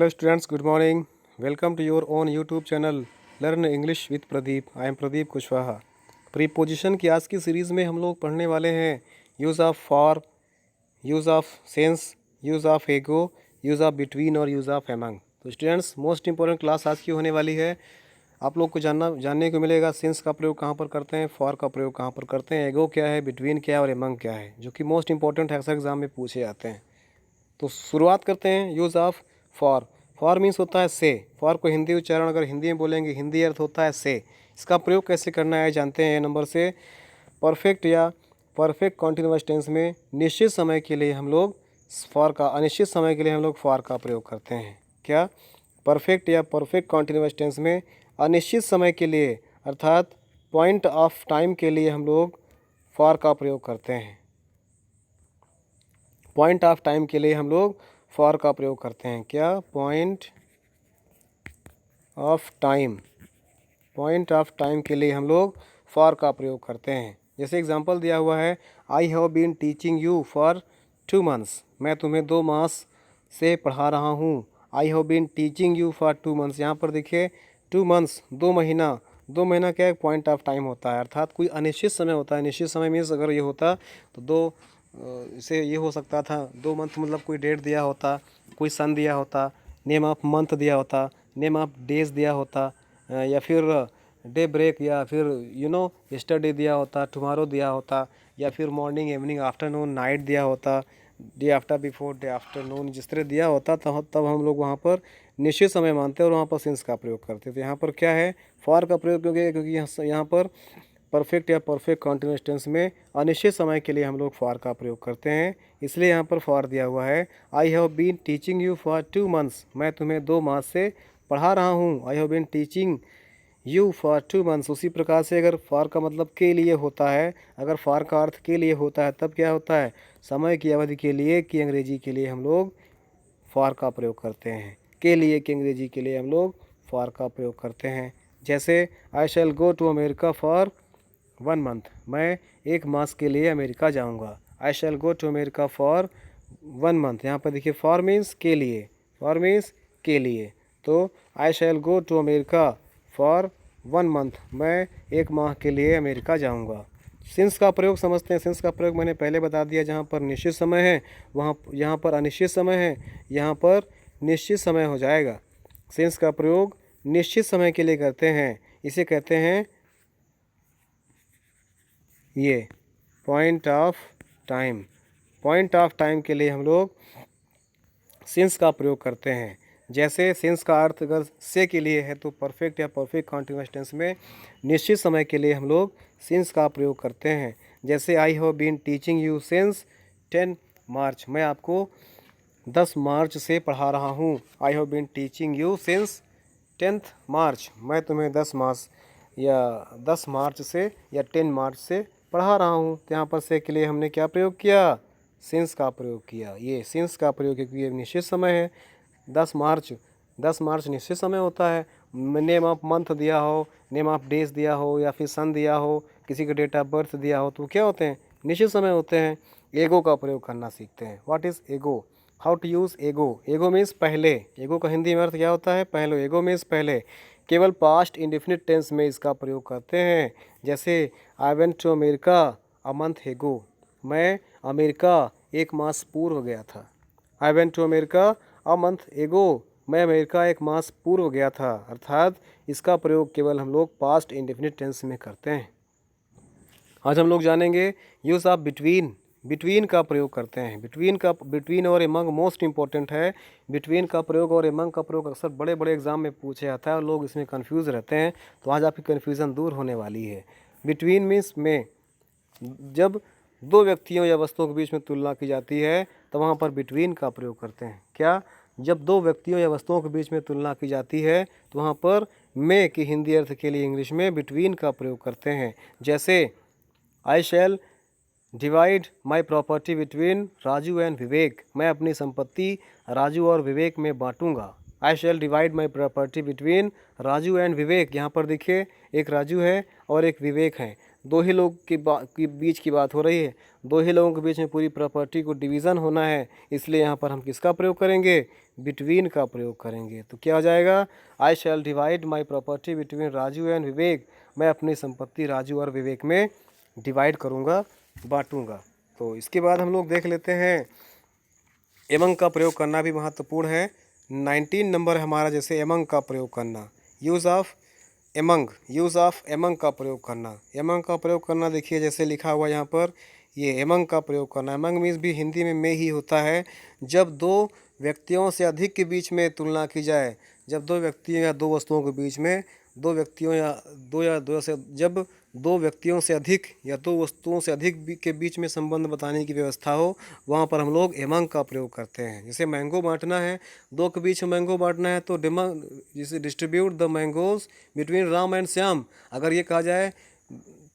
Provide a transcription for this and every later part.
Hello students, good morning. Welcome to your own YouTube channel Learn English with Pradeep. I am Pradeep Kushwaha. Preposition की आज की series में हम लोग पढ़ने वाले हैं use of for, use of sense, use of एगो, यूज़ ऑफ बिटवीन और यूज़ ऑफ एमंग. तो स्टूडेंट्स, मोस्ट इंपॉर्टेंट क्लास आज की होने वाली है. आप लोग को जानने को मिलेगा सेंस का प्रयोग कहाँ पर करते हैं, फॉर का प्रयोग कहाँ पर करते हैं, एगो क्या है, बिटवीन क्या है और एमंग क्या है, जो कि मोस्ट इंपॉर्टेंट अक्सर एग्जाम में पूछे जाते हैं. तो शुरुआत करते हैं use of for. For means होता है से. फॉर को हिंदी उच्चारण अगर हिंदी में बोलेंगे, हिंदी अर्थ होता है से. इसका प्रयोग कैसे करना है जानते हैं. नंबर से परफेक्ट या परफेक्ट कॉन्टिन्यूअस टेंस में निश्चित समय के लिए हम लोग फॉर का, अनिश्चित समय के लिए हम लोग फॉर का प्रयोग करते हैं. क्या? परफेक्ट या परफेक्ट कॉन्टिन्यूअस टेंस में अनिश्चित समय के लिए अर्थात पॉइंट ऑफ टाइम के लिए हम लोग फॉर का प्रयोग करते हैं. पॉइंट ऑफ टाइम के लिए हम लोग फॉर का प्रयोग करते हैं. क्या? Point of time. Point of time के लिए हम लोग फॉर का प्रयोग करते हैं. जैसे एग्जांपल दिया हुआ है, I have been teaching you for 2 months. मैं तुम्हें 2 मास से पढ़ा रहा हूँ. I have been teaching you for 2 months. यहाँ पर देखिए 2 months 2 महीना. 2 महीना क्या है? पॉइंट ऑफ टाइम होता है, अर्थात कोई अनिश्चित समय होता है. निश्चित समय मीन्स अगर ये होता तो इसे ये हो सकता था 2 मंथ मतलब कोई डेट दिया होता, कोई सन दिया होता, नेम ऑफ मंथ दिया होता, नेम ऑफ डेज दिया होता, या फिर डे ब्रेक, या फिर यस्टरडे दिया होता, टुमारो दिया होता, या फिर मॉर्निंग, इवनिंग, आफ्टरनून, नाइट दिया होता, day after, before, day afternoon, जिस तरह दिया होता तब हम लोग वहाँ पर निश्चित समय मानते हैं और वहाँ पर सिंस का प्रयोग करते थे. यहाँ पर क्या है? फॉर का प्रयोग क्योंकि यहाँ पर परफेक्ट या परफेक्ट कॉन्टिन्यूअस टेंस में अनिश्चित समय के लिए हम लोग फॉर का प्रयोग करते हैं, इसलिए यहाँ पर फॉर दिया हुआ है. I have been teaching you for 2 months. मैं तुम्हें 2 मास से पढ़ा रहा हूँ. I have been teaching you for 2 months. उसी प्रकार से अगर फॉर का मतलब के लिए होता है, अगर फॉर का अर्थ के लिए होता है तब क्या होता है? समय की अवधि के लिए की अंग्रेजी के लिए हम लोग फॉर का प्रयोग करते हैं. के लिए की अंग्रेजी के लिए हम लोग फॉर का प्रयोग करते हैं. जैसे I shall go to America for 1 month. मैं 1 मास के लिए अमेरिका जाऊंगा. I shall go to America for 1 month. यहाँ पर देखिए फॉर मीन्स के लिए, फॉर मीन्स के लिए. तो I shall go to America for 1 month. मैं 1 माह के लिए अमेरिका जाऊंगा. सिंस का प्रयोग समझते हैं. सिंस का प्रयोग मैंने पहले बता दिया, जहाँ पर निश्चित समय है वहाँ, यहाँ पर अनिश्चित समय है, यहाँ पर निश्चित समय हो जाएगा. सिंस का प्रयोग निश्चित समय के लिए करते हैं. इसे कहते हैं ये point of time. Point of time के लिए हम लोग सिंस का प्रयोग करते हैं. जैसे सिंस का अर्थ अगर से के लिए है तो परफेक्ट या परफेक्ट कॉन्टिन्यूअस टेंस में निश्चित समय के लिए हम लोग सिंस का प्रयोग करते हैं. जैसे I have been teaching you since 10 March. मैं आपको 10 मार्च से पढ़ा रहा हूँ. I have been teaching you since 10th March. मैं तुम्हें 10 मार्च से या 10 मार्च से पढ़ा रहा हूँ. तो यहाँ पर से के लिए हमने क्या प्रयोग किया? सिंस का प्रयोग किया. ये सिंस का प्रयोग क्योंकि ये निश्चित समय है. 10 मार्च निश्चित समय होता है. नेम ऑफ मंथ दिया हो, नेम ऑफ डेज दिया हो, या फिर सन दिया हो, किसी का डेट ऑफ बर्थ दिया हो, तो क्या होते हैं? निश्चित समय होते हैं. एगो का प्रयोग करना सीखते हैं. व्हाट इज़ एगो? हाउ टू यूज़ एगो. एगो मीन्स पहले. एगो का हिंदी में अर्थ क्या होता है? पहले. एगो मीन्स पहले. केवल पास्ट इंडेफिनिट टेंस में इसका प्रयोग करते हैं. जैसे I went to America a month ago. मैं अमेरिका 1 मास पूर्व गया था. I went to America a month ago. मैं अमेरिका 1 मास पूर्व गया था. अर्थात इसका प्रयोग केवल हम लोग पास्ट इंडेफिनिट टेंस में करते हैं. आज हम लोग जानेंगे यूज़ ऑफ बिटवीन. बिटवीन का प्रयोग करते हैं. बिटवीन और एमंग मोस्ट इंपॉर्टेंट है. बिटवीन का प्रयोग और एमंग का प्रयोग अक्सर बड़े बड़े एग्जाम में पूछे जाता है और लोग इसमें कंफ्यूज रहते हैं. तो आज आपकी कन्फ्यूज़न दूर होने वाली है. बिटवीन मीन्स में जब 2 व्यक्तियों या वस्तुओं के बीच में तुलना की जाती है तो वहाँ पर बिटवीन का प्रयोग करते हैं. क्या? जब 2 व्यक्तियों या वस्तुओं के बीच में तुलना की जाती है तो वहाँ पर में की हिंदी अर्थ के लिए इंग्लिश में बिटवीन का प्रयोग करते हैं. जैसे I shall divide my property between Raju and Vivek. मैं अपनी संपत्ति राजू और विवेक में बांटूंगा. I shall divide my property between Raju and Vivek. यहाँ पर देखिए एक राजू है और एक विवेक है. दो ही लोग की बीच की बात हो रही है, दो ही लोगों के बीच में पूरी प्रॉपर्टी को डिवीज़न होना है, इसलिए यहाँ पर हम किसका प्रयोग करेंगे, बिटवीन का प्रयोग करेंगे। तो क्या हो जाएगा, I shall divide my property between Raju and Vivek, मैं अपनी संपत्ति राजू और विवेक में डिवाइड करूँगा, बांटूँगा। तो इसके बाद हम लोग देख लेते हैं एमंग का प्रयोग करना भी महत्वपूर्ण है। 19 नंबर हमारा जैसे एमंग का प्रयोग करना, यूज़ ऑफ एमंग का प्रयोग करना। एमंग का प्रयोग करना देखिए जैसे लिखा हुआ यहाँ पर, ये एमंग का प्रयोग करना। एमंग मीन्स भी हिंदी में ही होता है जब दो व्यक्तियों से अधिक के बीच में तुलना की जाए, जब दो व्यक्तियों या दो वस्तुओं के बीच में जब दो व्यक्तियों से अधिक या दो वस्तुओं से अधिक के बीच में संबंध बताने की व्यवस्था हो, वहाँ पर हम लोग एमंग का प्रयोग करते हैं। जैसे मैंगो बांटना है, दो के बीच में मैंगो बांटना है तो जैसे distribute the mangoes between Ram and Shyam. अगर ये कहा जाए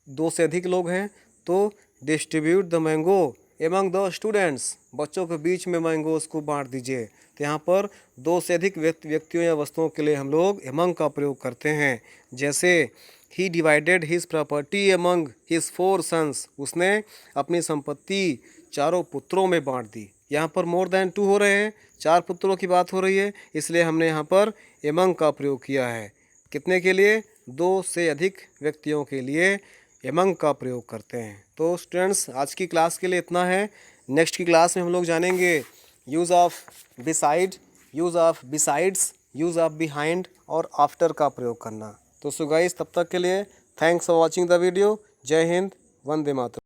दो से अधिक लोग हैं तो distribute the mango among the students, बच्चों के बीच में मैंगोज को बांट दीजिए। तो यहाँ पर दो से अधिक व्यक्तियों या वस्तुओं के लिए हम लोग एमंग का प्रयोग करते हैं। जैसे he divided his property among his 4 sons, उसने अपनी संपत्ति चारों पुत्रों में बांट दी। यहाँ पर मोर देन 2 हो रहे हैं, 4 पुत्रों की बात हो रही है, इसलिए हमने यहाँ पर एमंग का प्रयोग किया है। कितने के लिए, 2 से अधिक व्यक्तियों के लिए एमंग का प्रयोग करते हैं। तो स्टूडेंट्स आज की क्लास के लिए इतना है। नेक्स्ट की क्लास में हम लोग जानेंगे use of beside, use of besides, use of behind और आफ्टर का प्रयोग करना। तो सो गाइस तब तक के लिए thanks for watching the video. जय हिंद, वंदे मातरम।